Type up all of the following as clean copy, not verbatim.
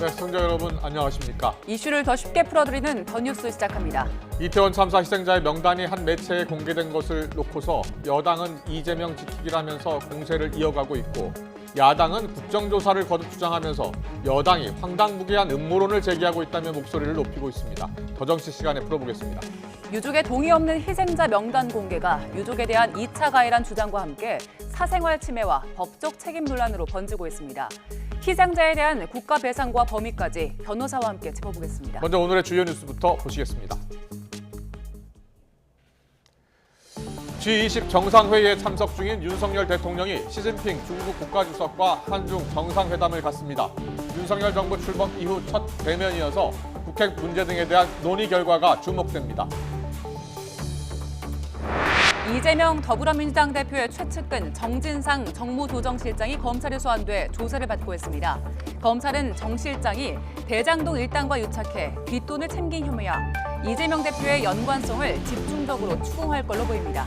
네, 시청자 여러분 안녕하십니까? 이슈를 더 쉽게 풀어드리는 더 뉴스 시작합니다. 이태원 참사 희생자의 명단이 한 매체에 공개된 것을 놓고서 여당은 이재명 지키기라면서 공세를 이어가고 있고 야당은 국정조사를 거듭 주장하면서 여당이 황당무계한 음모론을 제기하고 있다며 목소리를 높이고 있습니다. 더 정치 시간에 풀어보겠습니다. 유족의 동의 없는 희생자 명단 공개가 유족에 대한 2차 가해란 주장과 함께 사생활 침해와 법적 책임 논란으로 번지고 있습니다. 희생자에 대한 국가 배상과 범위까지 변호사와 함께 짚어보겠습니다. 먼저 오늘의 주요 뉴스부터 보시겠습니다. G20 정상회의에 참석 중인 윤석열 대통령이 시진핑 중국 국가주석과 한중 정상회담을 갖습니다. 윤석열 정부 출범 이후 첫 대면이어서 북핵 문제 등에 대한 논의 결과가 주목됩니다. 이재명 더불어민주당 대표의 최측근 정진상 정무조정실장이 검찰에 소환돼 조사를 받고 있습니다. 검찰은 정 실장이 대장동 일당과 유착해 뒷돈을 챙긴 혐의와 이재명 대표의 연관성을 집중적으로 추궁할 걸로 보입니다.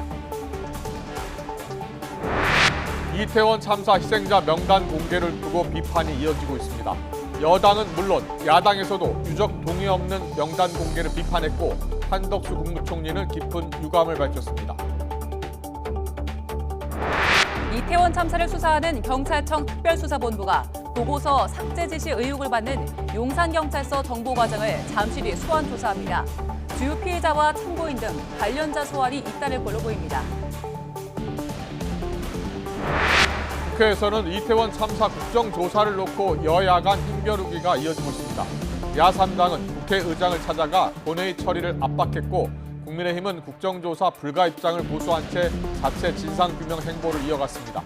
이태원 참사 희생자 명단 공개를 두고 비판이 이어지고 있습니다. 여당은 물론 야당에서도 유족 동의 없는 명단 공개를 비판했고 한덕수 국무총리는 깊은 유감을 밝혔습니다. 이태원 참사를 수사하는 경찰청 특별수사본부가 보고서 삭제 지시 의혹을 받는 용산경찰서 정보과장을 잠시 뒤 소환 조사합니다. 주요 피해자와 참고인 등 관련자 소환이 잇따를 걸로 보입니다. 국회에서는 이태원 참사 국정조사를 놓고 여야 간 힘겨루기가 이어지고 있습니다. 야3당은 국회의장을 찾아가 본회의 처리를 압박했고 국민의힘은 국정조사 불가 입장을 고수한 채 자체 진상규명 행보를 이어갔습니다.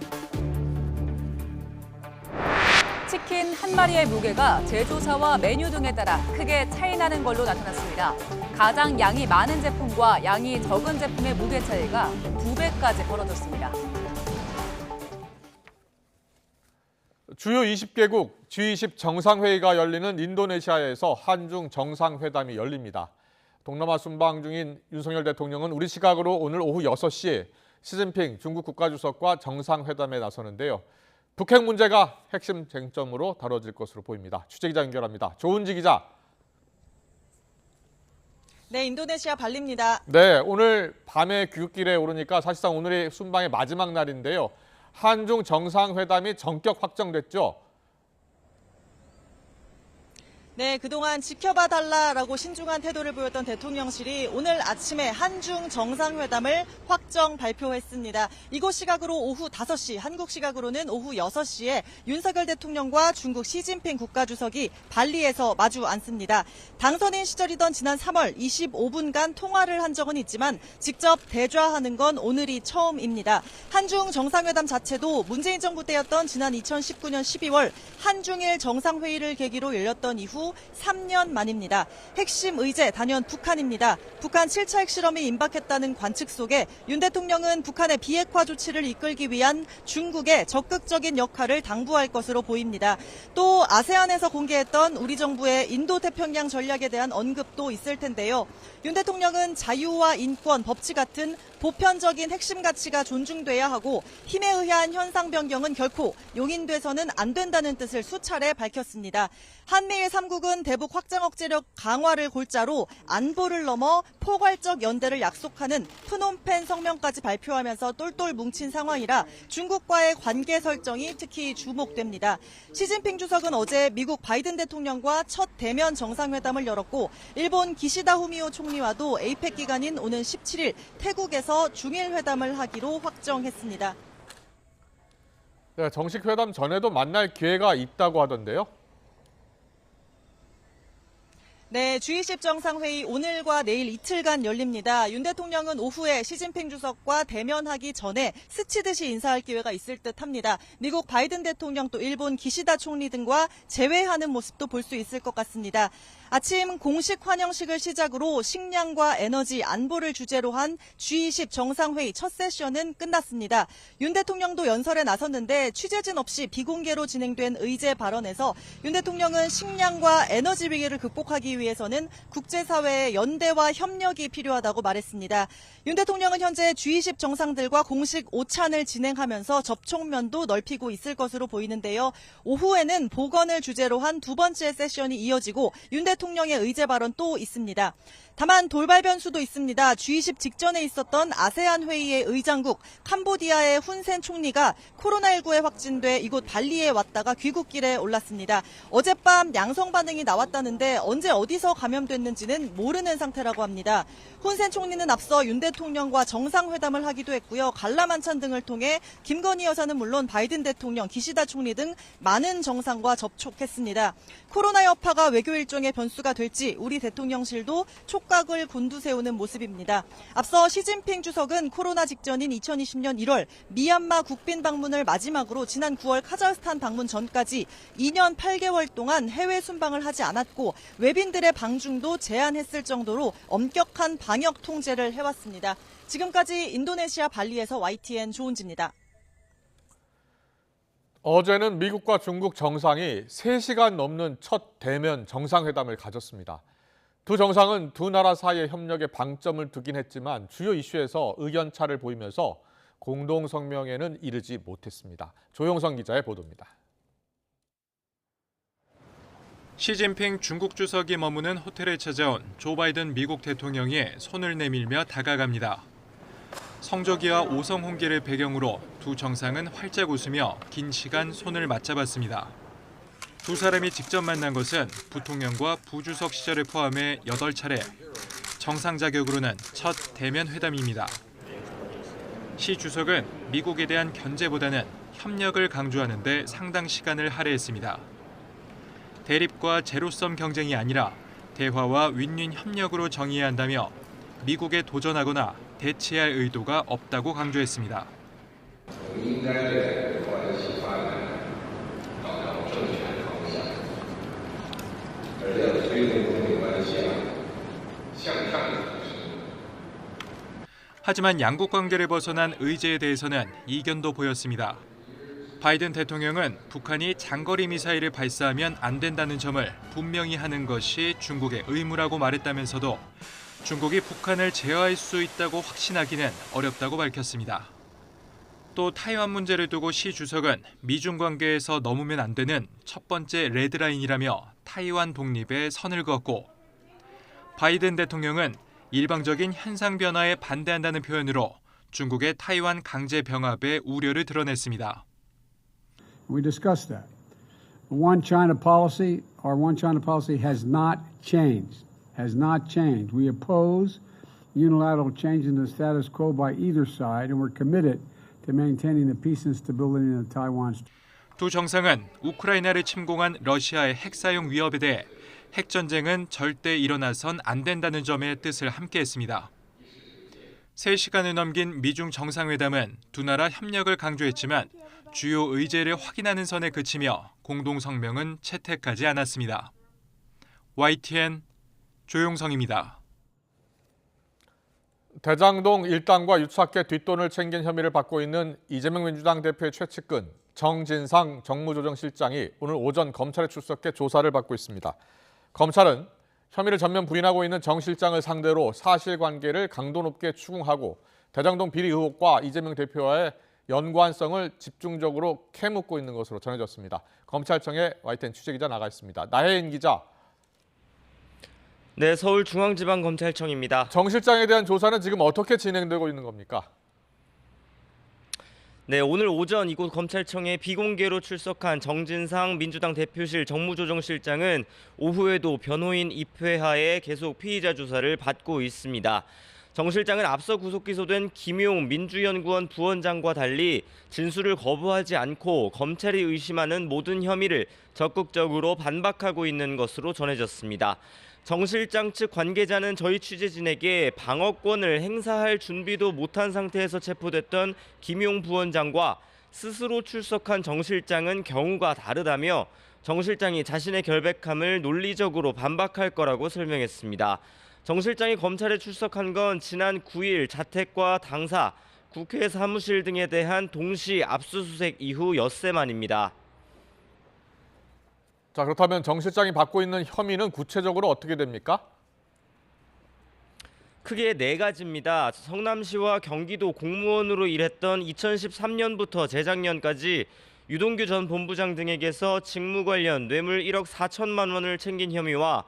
치킨 한 마리의 무게가 제조사와 메뉴 등에 따라 크게 차이나는 걸로 나타났습니다. 가장 양이 많은 제품과 양이 적은 제품의 무게 차이가 2배까지 벌어졌습니다. 주요 20개국 G20 정상회의가 열리는 인도네시아에서 한중 정상회담이 열립니다. 동남아 순방 중인 윤석열 대통령은 우리 시각으로 오늘 오후 6시에 시진핑 중국 국가주석과 정상회담에 나서는데요. 북핵 문제가 핵심 쟁점으로 다뤄질 것으로 보입니다. 취재기자 연결합니다. 조은지 기자. 네, 인도네시아 발리입니다. 네, 오늘 밤에 귀국길에 오르니까 사실상 오늘이 순방의 마지막 날인데요. 한중 정상회담이 전격 확정됐죠. 네, 그동안 지켜봐달라라고 신중한 태도를 보였던 대통령실이 오늘 아침에 한중 정상회담을 확정 발표했습니다. 이곳 시각으로 오후 5시, 한국 시각으로는 오후 6시에 윤석열 대통령과 중국 시진핑 국가주석이 발리에서 마주 앉습니다. 당선인 시절이던 지난 3월 25분간 통화를 한 적은 있지만 직접 대좌하는 건 오늘이 처음입니다. 한중 정상회담 자체도 문재인 정부 때였던 지난 2019년 12월 한중일 정상회의를 계기로 열렸던 이후 3년 만입니다. 핵심 의제 단연 북한입니다. 북한 7차 핵실험이 임박했다는 관측 속에 윤 대통령은 북한의 비핵화 조치를 이끌기 위한 중국의 적극적인 역할을 당부할 것으로 보입니다. 또 아세안에서 공개했던 우리 정부의 인도태평양 전략에 대한 언급도 있을 텐데요. 윤 대통령은 자유와 인권, 법치 같은 보편적인 핵심 가치가 존중돼야 하고 힘에 의한 현상 변경은 결코 용인돼서는 안 된다는 뜻을 수차례 밝혔습니다. 한미일 3국은 대북 확장 억제력 강화를 골자로 안보를 넘어 포괄적 연대를 약속하는 프놈펜 성명까지 발표하면서 똘똘 뭉친 상황이라 중국과의 관계 설정이 특히 주목됩니다. 시진핑 주석은 어제 미국 바이든 대통령과 첫 대면 정상회담을 열었고 일본 기시다 후미오 총리와도 에이펙 기간인 오는 17일 태국에서 중일 회담을 하기로 확정했습니다. 네, 정식 회담 전에도 만날 기회가 있다고 하던데요. 네, G20 정상회의 오늘과 내일 이틀간 열립니다. 윤 대통령은 오후에 시진핑 주석과 대면하기 전에 스치듯이 인사할 기회가 있을 듯합니다. 미국 바이든 대통령 또 일본 기시다 총리 등과 재회하는 모습도 볼 수 있을 것 같습니다. 아침 공식 환영식을 시작으로 식량과 에너지, 안보를 주제로 한 G20 정상회의 첫 세션은 끝났습니다. 윤 대통령도 연설에 나섰는데 취재진 없이 비공개로 진행된 의제 발언에서 윤 대통령은 식량과 에너지 위기를 극복하기 막기 위해서는 국제사회의 연대와 협력이 필요하다고 말했습니다. 윤 대통령은 현재 G20 정상들과 공식 오찬을 진행하면서 접촉면도 넓히고 있을 것으로 보이는데요. 오후에는 보건을 주제로 한 두 번째 세션이 이어지고 윤 대통령의 의제 발언 또 있습니다. 다만 돌발 변수도 있습니다. G20 직전에 있었던 아세안 회의의 의장국 캄보디아의 훈센 총리가 코로나19에 확진돼 이곳 발리에 왔다가 귀국길에 올랐습니다. 어젯밤 양성 반응이 나왔다는데 언제 어디서 감염됐는지는 모르는 상태라고 합니다. 훈센 총리는 앞서 윤 대통령과 정상회담을 하기도 했고요. 관람한찬 등을 통해 김건희 여사는 물론 바이든 대통령, 기시다 총리 등 많은 정상과 접촉했습니다. 코로나 여파가 외교 일정의 변수가 될지 우리 대통령실도 촉각을 곤두세우는 모습입니다. 앞서 시진핑 주석은 코로나 직전인 2020년 1월 미얀마 국빈 방문을 마지막으로 지난 9월 카자흐스탄 방문 전까지 2년 8개월 동안 해외 순방을 하지 않았고 외빈들의 방중도 제한했을 정도로 엄격한 방역 통제를 해왔습니다. 지금까지 인도네시아 발리에서 YTN 조은지입니다. 어제는 미국과 중국 정상이 3시간 넘는 첫 대면 정상회담을 가졌습니다. 두 정상은 두 나라 사이의 협력에 방점을 두긴 했지만 주요 이슈에서 의견차를 보이면서 공동 성명에는 이르지 못했습니다. 조용성 기자의 보도입니다. 시진핑 중국 주석이 머무는 호텔에 찾아온 조 바이든 미국 대통령이 손을 내밀며 다가갑니다. 성조기와 오성홍기를 배경으로 두 정상은 활짝 웃으며 긴 시간 손을 맞잡았습니다. 두 사람이 직접 만난 것은 부통령과 부주석 시절을 포함해 8차례, 정상 자격으로는 첫 대면 회담입니다. 시 주석은 미국에 대한 견제보다는 협력을 강조하는 데 상당 시간을 할애했습니다. 대립과 제로섬 경쟁이 아니라 대화와 윈윈 협력으로 정의해야 한다며 미국에 도전하거나 대치할 의도가 없다고 강조했습니다. 하지만 양국 관계를 벗어난 의제에 대해서는 이견도 보였습니다. 바이든 대통령은 북한이 장거리 미사일을 발사하면 안 된다는 점을 분명히 하는 것이 중국의 의무라고 말했다면서도 중국이 북한을 제어할 수 있다고 확신하기는 어렵다고 밝혔습니다. 또 타이완 문제를 두고 시 주석은 미중 관계에서 넘으면 안 되는 첫 번째 레드라인이라며 타이완 독립에 선을 그었고 바이든 대통령은 일방적인 현상 변화에 반대한다는 표현으로 중국의 타이완 강제 병합의 우려를 드러냈습니다. We discussed that. One China policy, our one China policy has not changed. Has not changed. We oppose unilateral change in the status quo by either side, and we're committed to maintaining the peace and stability in the Taiwan Strait. 두 정상은 우크라이나를 침공한 러시아의 핵 사용 위협에 대해 핵 전쟁은 절대 일어나선 안 된다는 점의 뜻을 함께했습니다. 3시간을 넘긴 미중 정상회담은 두 나라 협력을 강조했지만 주요 의제를 확인하는 선에 그치며 공동 성명은 채택하지 않았습니다. YTN 조용성입니다. 대장동 일당과 유착해 뒷돈을 챙긴 혐의를 받고 있는 이재명 민주당 대표의 최측근 정진상 정무조정실장이 오늘 오전 검찰에 출석해 조사를 받고 있습니다. 검찰은 혐의를 전면 부인하고 있는 정 실장을 상대로 사실관계를 강도 높게 추궁하고 대장동 비리 의혹과 이재명 대표와의 연관성을 집중적으로 캐묻고 있는 것으로 전해졌습니다. 검찰청에 YTN 취재기자 나가 있습니다. 나혜인 기자. 네, 서울중앙지방검찰청입니다. 정 실장에 대한 조사는 지금 어떻게 진행되고 있는 겁니까? 네, 오늘 오전 이곳 검찰청에 비공개로 출석한 정진상 민주당 대표실 정무조정실장은 오후에도 변호인 입회하에 계속 피의자 조사를 받고 있습니다. 정 실장은 앞서 구속 기소된 김용 민주연구원 부원장과 달리 진술을 거부하지 않고 검찰이 의심하는 모든 혐의를 적극적으로 반박하고 있는 것으로 전해졌습니다. 정 실장 측 관계자는 저희 취재진에게 방어권을 행사할 준비도 못한 상태에서 체포됐던 김용 부원장과 스스로 출석한 정 실장은 경우가 다르다며 정 실장이 자신의 결백함을 논리적으로 반박할 거라고 설명했습니다. 정 실장이 검찰에 출석한 건 지난 9일 자택과 당사, 국회 사무실 등에 대한 동시 압수수색 이후 엿새 만입니다. 자, 그렇다면 정 실장이 받고 있는 혐의는 구체적으로 어떻게 됩니까? 크게 네 가지입니다. 성남시와 경기도 공무원으로 일했던 2013년부터 재작년까지 유동규 전 본부장 등에게서 직무 관련 뇌물 1억 4천만 원을 챙긴 혐의와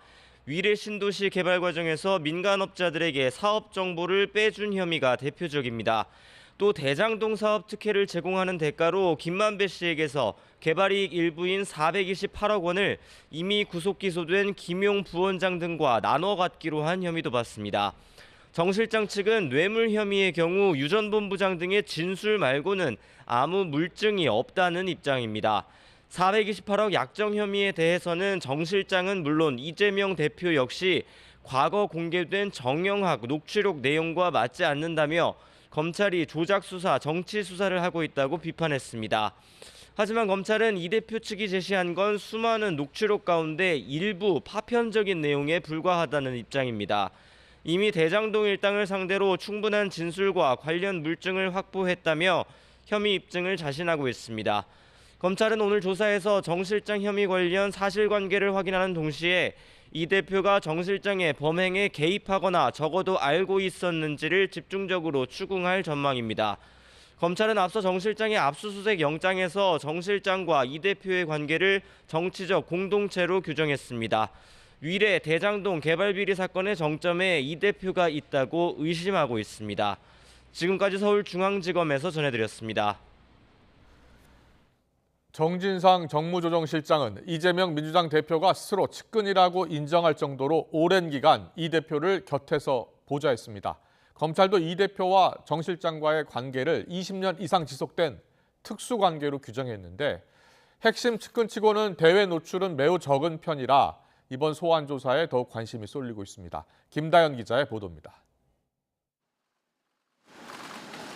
위례 신도시 개발 과정에서 민간업자들에게 사업 정보를 빼준 혐의가 대표적입니다. 또 대장동 사업 특혜를 제공하는 대가로 김만배 씨에게서 개발이익 일부인 428억 원을 이미 구속 기소된 김용 부원장 등과 나눠 갖기로 한 혐의도 받습니다. 정 실장 측은 뇌물 혐의의 경우 유 전 본부장 등의 진술 말고는 아무 물증이 없다는 입장입니다. 428억 약정 혐의에 대해서는 정 실장은 물론 이재명 대표 역시 과거 공개된 정영학 녹취록 내용과 맞지 않는다며 검찰이 조작 수사, 정치 수사를 하고 있다고 비판했습니다. 하지만 검찰은 이 대표 측이 제시한 건 수많은 녹취록 가운데 일부 파편적인 내용에 불과하다는 입장입니다. 이미 대장동 일당을 상대로 충분한 진술과 관련 물증을 확보했다며 혐의 입증을 자신하고 있습니다. 검찰은 오늘 조사에서 정 실장 혐의 관련 사실관계를 확인하는 동시에 이 대표가 정 실장의 범행에 개입하거나 적어도 알고 있었는지를 집중적으로 추궁할 전망입니다. 검찰은 앞서 정 실장의 압수수색 영장에서 정 실장과 이 대표의 관계를 정치적 공동체로 규정했습니다. 위례 대장동 개발 비리 사건의 정점에 이 대표가 있다고 의심하고 있습니다. 지금까지 서울중앙지검에서 전해드렸습니다. 정진상 정무조정실장은 이재명 민주당 대표가 스스로 측근이라고 인정할 정도로 오랜 기간 이 대표를 곁에서 보좌했습니다. 검찰도 이 대표와 정 실장과의 관계를 20년 이상 지속된 특수관계로 규정했는데 핵심 측근치고는 대외 노출은 매우 적은 편이라 이번 소환 조사에 더욱 관심이 쏠리고 있습니다. 김다연 기자의 보도입니다.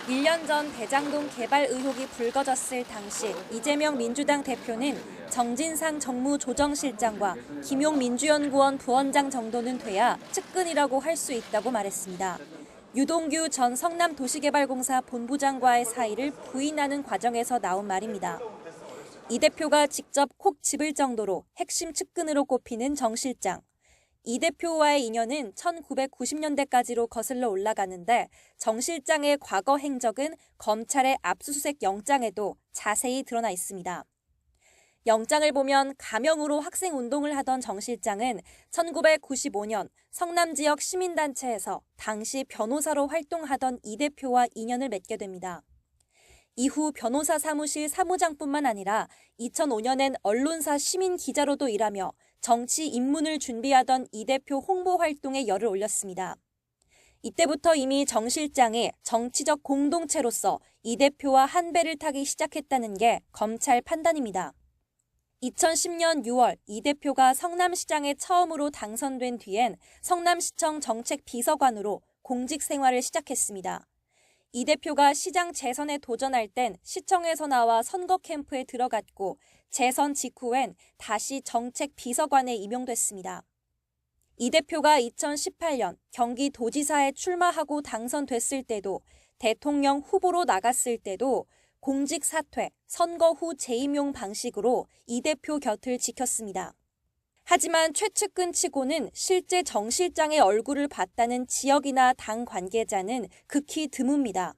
1년 전 대장동 개발 의혹이 불거졌을 당시 이재명 민주당 대표는 정진상 정무조정실장과 김용 민주연구원 부원장 정도는 돼야 측근이라고 할 수 있다고 말했습니다. 유동규 전 성남도시개발공사 본부장과의 사이를 부인하는 과정에서 나온 말입니다. 이 대표가 직접 콕 집을 정도로 핵심 측근으로 꼽히는 정 실장. 이 대표와의 인연은 1990년대까지로 거슬러 올라가는데 정 실장의 과거 행적은 검찰의 압수수색 영장에도 자세히 드러나 있습니다. 영장을 보면 가명으로 학생운동을 하던 정 실장은 1995년 성남 지역 시민단체에서 당시 변호사로 활동하던 이 대표와 인연을 맺게 됩니다. 이후 변호사 사무실 사무장뿐만 아니라 2005년엔 언론사 시민기자로도 일하며 정치 입문을 준비하던 이 대표 홍보 활동에 열을 올렸습니다. 이때부터 이미 정 실장이 정치적 공동체로서 이 대표와 한 배를 타기 시작했다는 게 검찰 판단입니다. 2010년 6월 이 대표가 성남시장에 처음으로 당선된 뒤엔 성남시청 정책비서관으로 공직 생활을 시작했습니다. 이 대표가 시장 재선에 도전할 땐 시청에서 나와 선거 캠프에 들어갔고 재선 직후엔 다시 정책 비서관에 임용됐습니다. 이 대표가 2018년 경기도지사에 출마하고 당선됐을 때도 대통령 후보로 나갔을 때도 공직 사퇴, 선거 후 재임용 방식으로 이 대표 곁을 지켰습니다. 하지만 최측근 치고는 실제 정 실장의 얼굴을 봤다는 지역이나 당 관계자는 극히 드뭅니다.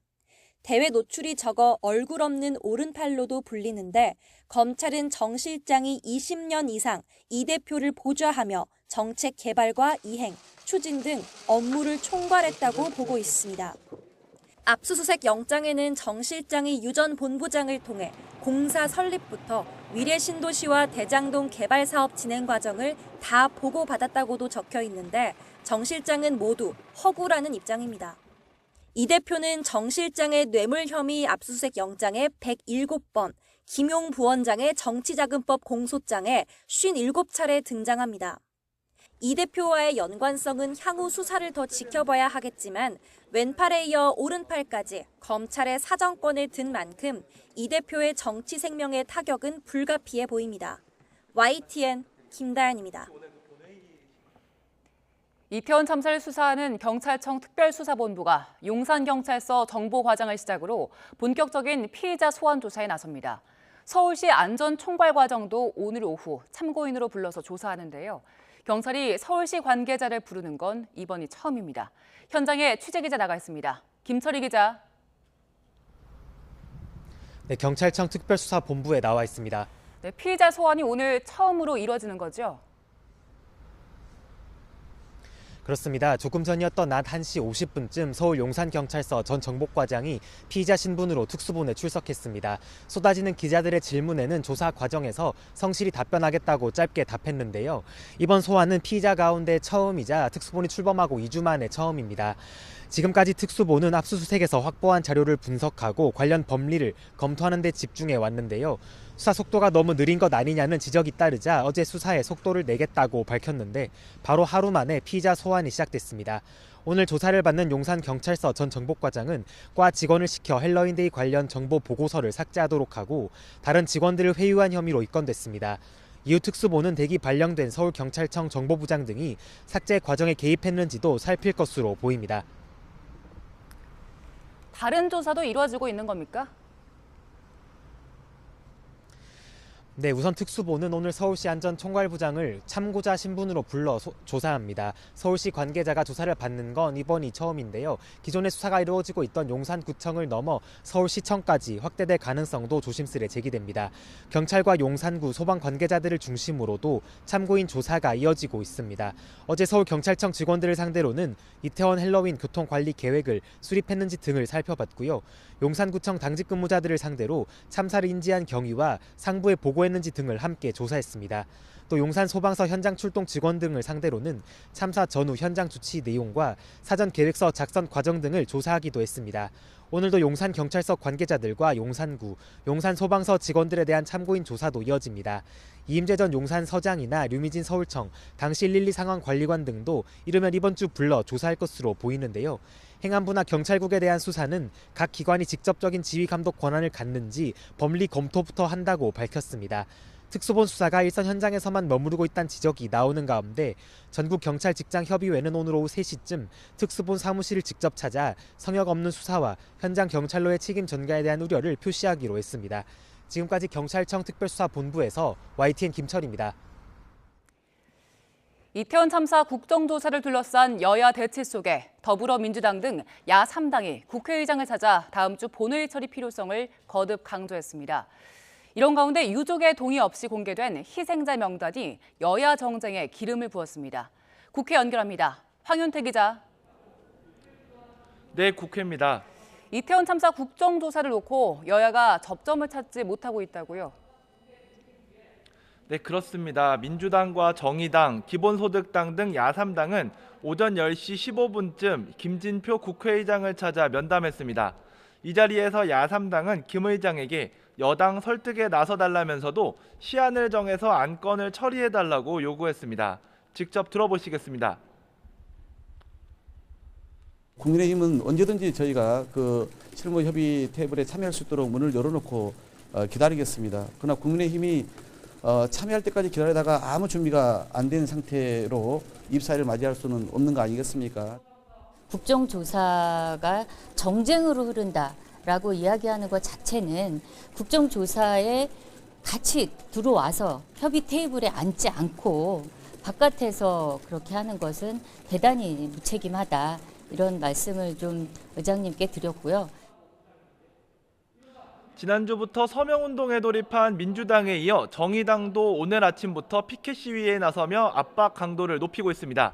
대외 노출이 적어 얼굴 없는 오른팔로도 불리는데 검찰은 정 실장이 20년 이상 이 대표를 보좌하며 정책 개발과 이행, 추진 등 업무를 총괄했다고 보고 있습니다. 압수수색 영장에는 정 실장이 유 전 본부장을 통해 공사 설립부터 위례 신도시와 대장동 개발 사업 진행 과정을 다 보고받았다고도 적혀 있는데 정 실장은 모두 허구라는 입장입니다. 이 대표는 정 실장의 뇌물 혐의 압수수색 영장에 107번, 김용 부원장의 정치자금법 공소장에 57차례 등장합니다. 이 대표와의 연관성은 향후 수사를 더 지켜봐야 하겠지만 왼팔에 이어 오른팔까지 검찰의 사정권에 든 만큼 이 대표의 정치 생명의 타격은 불가피해 보입니다. YTN 김다연입니다. 이태원 참사를 수사하는 경찰청 특별수사본부가 용산경찰서 정보과장을 시작으로 본격적인 피의자 소환 조사에 나섭니다. 서울시 안전총괄 과정도 오늘 오후 참고인으로 불러서 조사하는데요. 경찰이 서울시 관계자를 부르는 건 이번이 처음입니다. 현장에 취재기자 나가 있습니다. 김철희 기자. 네, 경찰청 특별수사본부에 나와 있습니다. 네, 피의자 소환이 오늘 처음으로 이뤄지는 거죠? 그렇습니다. 조금 전이었던 낮 1시 50분쯤 서울 용산경찰서 전 정복과장이 피의자 신분으로 특수본에 출석했습니다. 쏟아지는 기자들의 질문에는 조사 과정에서 성실히 답변하겠다고 짧게 답했는데요. 이번 소환은 피의자 가운데 처음이자 특수본이 출범하고 2주 만에 처음입니다. 지금까지 특수본은 압수수색에서 확보한 자료를 분석하고 관련 법리를 검토하는 데 집중해 왔는데요. 수사 속도가 너무 느린 것 아니냐는 지적이 따르자 어제 수사에 속도를 내겠다고 밝혔는데 바로 하루 만에 피의자 소환이 시작됐습니다. 오늘 조사를 받는 용산경찰서 전 정복과장은 과 직원을 시켜 헬로윈데이 관련 정보 보고서를 삭제하도록 하고 다른 직원들을 회유한 혐의로 입건됐습니다. 이후 특수본은 대기 발령된 서울경찰청 정보부장 등이 삭제 과정에 개입했는지도 살필 것으로 보입니다. 다른 조사도 이루어지고 있는 겁니까? 네, 우선 특수본은 오늘 서울시 안전총괄부장을 참고자 신분으로 불러 조사합니다. 서울시 관계자가 조사를 받는 건 이번이 처음인데요. 기존의 수사가 이루어지고 있던 용산구청을 넘어 서울시청까지 확대될 가능성도 조심스레 제기됩니다. 경찰과 용산구 소방 관계자들을 중심으로도 참고인 조사가 이어지고 있습니다. 어제 서울경찰청 직원들을 상대로는 이태원 헬로윈 교통관리 계획을 수립했는지 등을 살펴봤고요. 용산구청 당직 근무자들을 상대로 참사를 인지한 경위와 상부에 보고했는지 등을 함께 조사했습니다. 또 용산 소방서 현장 출동 직원 등을 상대로는 참사 전후 현장 조치 내용과 사전 계획서 작성 과정 등을 조사하기도 했습니다. 오늘도 용산경찰서 관계자들과 용산구, 용산소방서 직원들에 대한 참고인 조사도 이어집니다. 이임재 전 용산서장이나 류미진 서울청, 당시 112 상황관리관 등도 이르면 이번 주 불러 조사할 것으로 보이는데요. 행안부나 경찰국에 대한 수사는 각 기관이 직접적인 지휘 감독 권한을 갖는지 법리 검토부터 한다고 밝혔습니다. 특수본 수사가 일선 현장에서만 머무르고 있다는 지적이 나오는 가운데 전국경찰직장협의회는 오늘 오후 3시쯤 특수본 사무실을 직접 찾아 성역 없는 수사와 현장 경찰로의 책임 전가에 대한 우려를 표시하기로 했습니다. 지금까지 경찰청 특별수사본부에서 YTN 김철입니다. 이태원 참사 국정조사를 둘러싼 여야 대치 속에 더불어민주당 등 야 3당이 국회의장을 찾아 다음 주 본회의 처리 필요성을 거듭 강조했습니다. 이런 가운데 유족의 동의 없이 공개된 희생자 명단이 여야 정쟁에 기름을 부었습니다. 국회 연결합니다. 황윤태 기자. 네, 국회입니다. 이태원 참사 국정조사를 놓고 여야가 접점을 찾지 못하고 있다고요? 네, 그렇습니다. 민주당과 정의당, 기본소득당 등 야3당은 오전 10시 15분쯤 김진표 국회의장을 찾아 면담했습니다. 이 자리에서 야3당은 김 의장에게 여당 설득에 나서달라면서도 시한을 정해서 안건을 처리해달라고 요구했습니다. 직접 들어보시겠습니다. 국민의힘은 언제든지 저희가 그 실무 협의 테이블에 참여할 수 있도록 문을 열어놓고 기다리겠습니다. 그러나 국민의힘이 참여할 때까지 기다리다가 아무 준비가 안 된 상태로 입사회를 맞이할 수는 없는 거 아니겠습니까? 국정조사가 정쟁으로 흐른다라고 이야기하는 것 자체는 국정조사에 같이 들어와서 협의 테이블에 앉지 않고 바깥에서 그렇게 하는 것은 대단히 무책임하다. 이런 말씀을 좀 의장님께 드렸고요. 지난주부터 서명운동에 돌입한 민주당에 이어 정의당도 오늘 아침부터 피켓 시위에 나서며 압박 강도를 높이고 있습니다.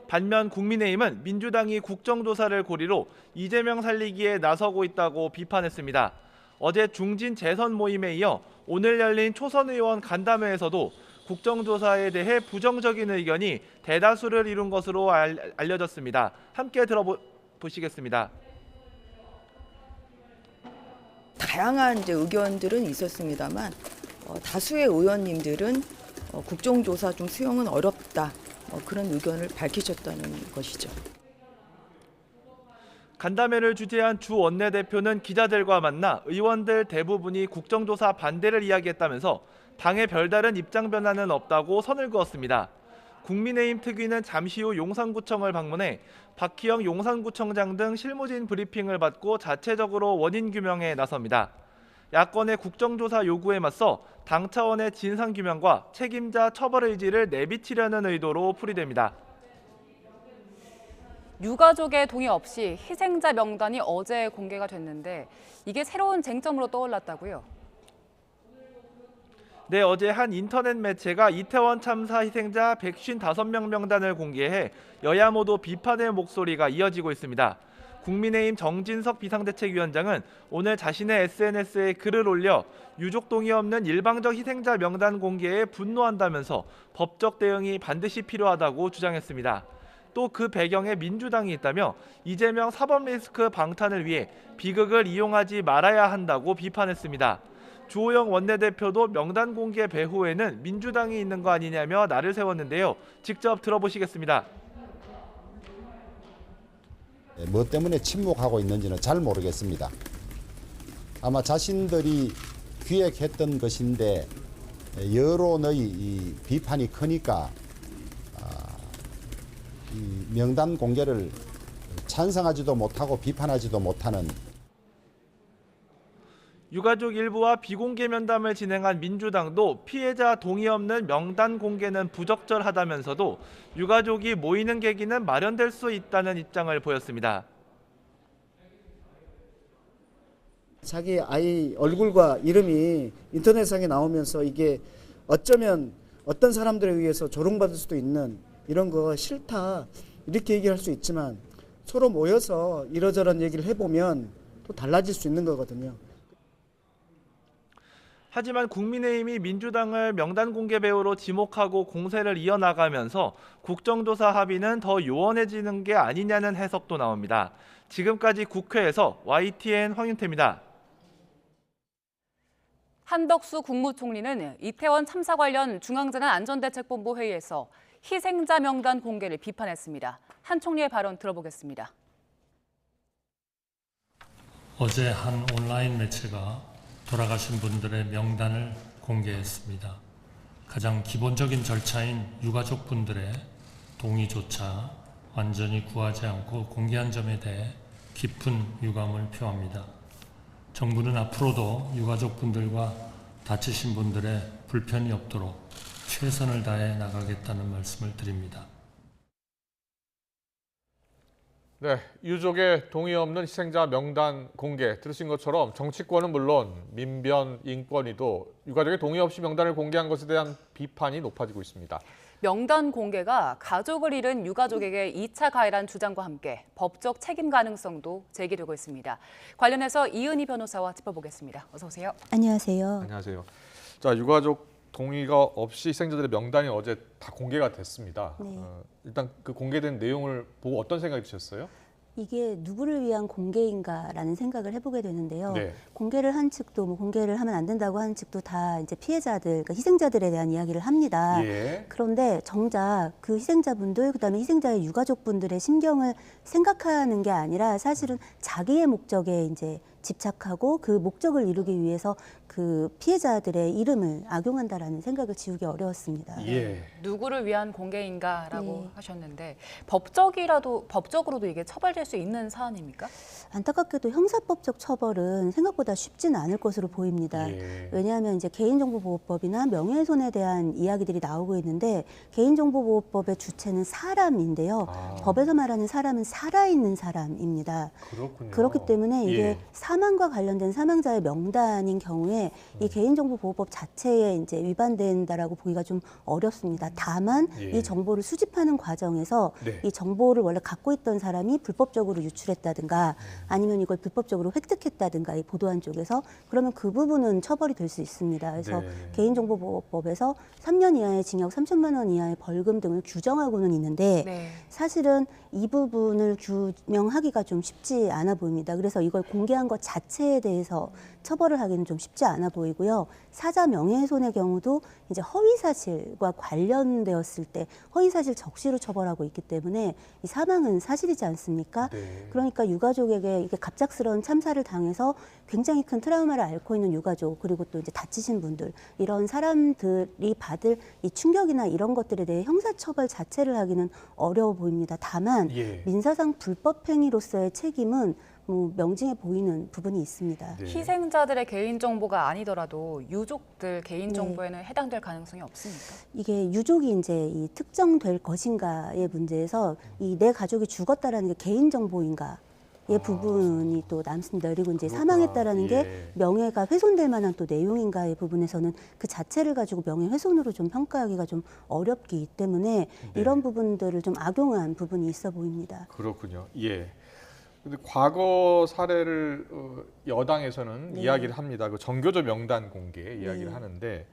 반면 국민의힘은 민주당이 국정조사를 고리로 이재명 살리기에 나서고 있다고 비판했습니다. 어제 중진 재선 모임에 이어 오늘 열린 초선 의원 간담회에서도 국정조사에 대해 부정적인 의견이 대다수를 이룬 것으로 알려졌습니다. 함께 들어보시겠습니다. 다양한 의견들은 있었습니다만 다수의 의원님들은 국정조사 좀 수용은 어렵다 그런 의견을 밝히셨다는 것이죠. 간담회를 주재한 주 원내대표는 기자들과 만나 의원들 대부분이 국정조사 반대를 이야기했다면서 당의 별다른 입장 변화는 없다고 선을 그었습니다. 국민의힘 특위는 잠시 후 용산구청을 방문해 박희영 용산구청장 등 실무진 브리핑을 받고 자체적으로 원인 규명에 나섭니다. 야권의 국정조사 요구에 맞서 당 차원의 진상규명과 책임자 처벌 의지를 내비치려는 의도로 풀이됩니다. 유가족의 동의 없이 희생자 명단이 어제 공개가 됐는데 이게 새로운 쟁점으로 떠올랐다고요? 네, 어제 한 인터넷 매체가 이태원 참사 희생자 155명 명단을 공개해 여야 모두 비판의 목소리가 이어지고 있습니다. 국민의힘 정진석 비상대책위원장은 오늘 자신의 SNS에 글을 올려 유족 동의 없는 일방적 희생자 명단 공개에 분노한다면서 법적 대응이 반드시 필요하다고 주장했습니다. 또 그 배경에 민주당이 있다며 이재명 사법 리스크 방탄을 위해 비극을 이용하지 말아야 한다고 비판했습니다. 주호영 원내대표도 명단 공개 배후에는 민주당이 있는 거 아니냐며 날을 세웠는데요. 직접 들어보시겠습니다. 뭐 때문에 침묵하고 있는지는 잘 모르겠습니다. 아마 자신들이 기획했던 것인데 여론의 이 비판이 크니까 이 명단 공개를 찬성하지도 못하고 비판하지도 못하는 유가족 일부와 비공개 면담을 진행한 민주당도 피해자 동의 없는 명단 공개는 부적절하다면서도 유가족이 모이는 계기는 마련될 수 있다는 입장을 보였습니다. 자기 아이 얼굴과 이름이 인터넷상에 나오면서 이게 어쩌면 어떤 사람들에 의해서 조롱받을 수도 있는 이런 거 싫다 이렇게 얘기할 수 있지만 서로 모여서 이러저런 얘기를 해보면 또 달라질 수 있는 거거든요. 하지만 국민의힘이 민주당을 명단 공개 배후로 지목하고 공세를 이어나가면서 국정조사 합의는 더 요원해지는 게 아니냐는 해석도 나옵니다. 지금까지 국회에서 YTN 황윤태입니다. 한덕수 국무총리는 이태원 참사 관련 중앙재난안전대책본부 회의에서 희생자 명단 공개를 비판했습니다. 한 총리의 발언 들어보겠습니다. 어제 한 온라인 매체가 돌아가신 분들의 명단을 공개했습니다. 가장 기본적인 절차인 유가족분들의 동의조차 완전히 구하지 않고 공개한 점에 대해 깊은 유감을 표합니다. 정부는 앞으로도 유가족분들과 다치신 분들의 불편이 없도록 최선을 다해 나가겠다는 말씀을 드립니다. 네, 유족의 동의 없는 희생자 명단 공개 들으신 것처럼 정치권은 물론 민변, 인권위도 유가족의 동의 없이 명단을 공개한 것에 대한 비판이 높아지고 있습니다. 명단 공개가 가족을 잃은 유가족에게 2차 가해란 주장과 함께 법적 책임 가능성도 제기되고 있습니다. 관련해서 이은희 변호사와 짚어보겠습니다. 어서 오세요. 안녕하세요. 안녕하세요. 자, 유가족 동의가 없이 희생자들의 명단이 어제 다 공개가 됐습니다. 네. 일단 그 공개된 내용을 보고 어떤 생각이 드셨어요? 이게 누구를 위한 공개인가라는 생각을 해보게 되는데요. 네. 공개를 한 측도 뭐 공개를 하면 안 된다고 하는 측도 다 이제 피해자들, 그러니까 희생자들에 대한 이야기를 합니다. 예. 그런데 정작 그 희생자분들, 그다음에 희생자의 유가족분들의 심경을 생각하는 게 아니라 사실은 자기의 목적에 이제 집착하고 그 목적을 이루기 위해서 그 피해자들의 이름을 악용한다라는 생각을 지우기 어려웠습니다. 예. 누구를 위한 공개인가라고 네. 하셨는데 법적으로도 이게 처벌될 수 있는 사안입니까? 안타깝게도 형사법적 처벌은 생각보다 쉽지는 않을 것으로 보입니다. 예. 왜냐하면 이제 개인정보보호법이나 명예훼손에 대한 이야기들이 나오고 있는데 개인정보보호법의 주체는 사람인데요. 법에서 말하는 사람은 살아있는 사람입니다. 그렇군요. 그렇기 때문에 이게 예. 사망과 관련된 사망자의 명단인 경우에 이 개인정보보호법 자체에 이제 위반된다라고 보기가 좀 어렵습니다. 다만 예. 이 정보를 수집하는 과정에서 네. 이 정보를 원래 갖고 있던 사람이 불법적으로 유출했다든가 아니면 이걸 불법적으로 획득했다든가 이 보도한 쪽에서 그러면 그 부분은 처벌이 될 수 있습니다. 그래서 네. 개인정보보호법에서 3년 이하의 징역 3천만 원 이하의 벌금 등을 규정하고는 있는데 네. 사실은 이 부분을 규명하기가 좀 쉽지 않아 보입니다. 그래서 이걸 공개한 것 자체에 대해서 처벌을 하기는 좀 쉽지 않아 보이고요. 사자 명예훼손의 경우도 이제 허위사실과 관련되었을 때 허위사실 적시로 처벌하고 있기 때문에 이 사망은 사실이지 않습니까? 네. 그러니까 유가족에게 이게 갑작스러운 참사를 당해서 굉장히 큰 트라우마를 앓고 있는 유가족 그리고 또 이제 다치신 분들 이런 사람들이 받을 이 충격이나 이런 것들에 대해 형사처벌 자체를 하기는 어려워 보입니다. 다만 예. 민사상 불법행위로서의 책임은 뭐 명징해 보이는 부분이 있습니다. 네. 희생자들의 개인정보가 아니더라도 유족들 개인정보에는 해당될 가능성이 없습니까? 이게 유족이 이제 이 특정될 것인가의 문제에서 이 내 가족이 죽었다라는 게 개인정보인가? 의 부분이 또 남습니다. 그리고 이제 사망했다라는 게 명예가 훼손될 만한 또 내용인가의 부분에서는 그 자체를 가지고 명예훼손으로 좀 평가하기가 좀 어렵기 때문에 이런 부분들을 좀 악용한 부분이 있어 보입니다. 그렇군요. 예. 근데 과거 사례를 여당에서는 이야기를 합니다. 그 정교조 명단 공개 이야기를 하는데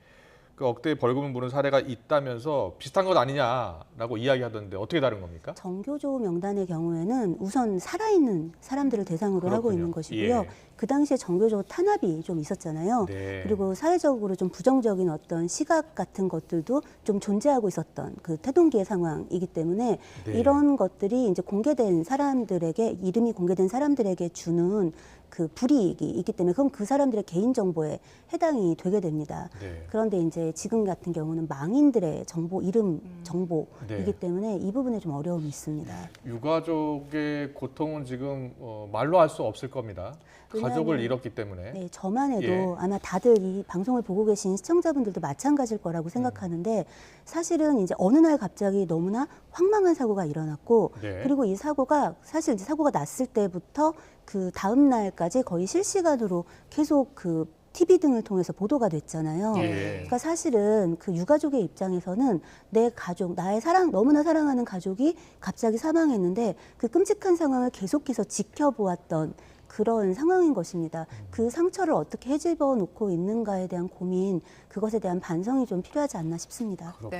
그 억대의 벌금을 물은 사례가 있다면서 비슷한 것 아니냐라고 이야기하던데 어떻게 다른 겁니까? 정교조 명단의 경우에는 우선 살아있는 사람들을 대상으로 하고 있는 것이고요. 그 당시에 정교조 탄압이 좀 있었잖아요. 그리고 사회적으로 좀 부정적인 어떤 시각 같은 것들도 좀 존재하고 있었던 그 태동기의 상황이기 때문에 이런 것들이 이제 공개된 사람들에게 이름이 공개된 사람들에게 주는 그 불이익이 있기 때문에 그럼 그 사람들의 개인정보에 해당이 되게 됩니다. 그런데 이제 지금 같은 경우는 망인들의 정보, 이름 정보이기 때문에 이 부분에 좀 어려움이 있습니다. 유가족의 고통은 지금 말로 할 수 없을 겁니다. 가족을 잃었기 때문에. 네, 저만 해도 아마 다들 이 방송을 보고 계신 시청자분들도 마찬가지일 거라고 생각하는데 사실은 이제 어느 날 갑자기 너무나 황망한 사고가 일어났고 그리고 이 사고가 사실 이제 사고가 났을 때부터 그 다음 날까지 거의 실시간으로 계속 그 TV 등을 통해서 보도가 됐잖아요. 그러니까 사실은 그 유가족의 입장에서는 내 가족, 나의 너무나 사랑하는 가족이 갑자기 사망했는데 그 끔찍한 상황을 계속해서 지켜보았던 그런 상황인 것입니다. 그 상처를 어떻게 헤집어 놓고 있는가에 대한 고민, 그것에 대한 반성이 좀 필요하지 않나 싶습니다. 그렇군요.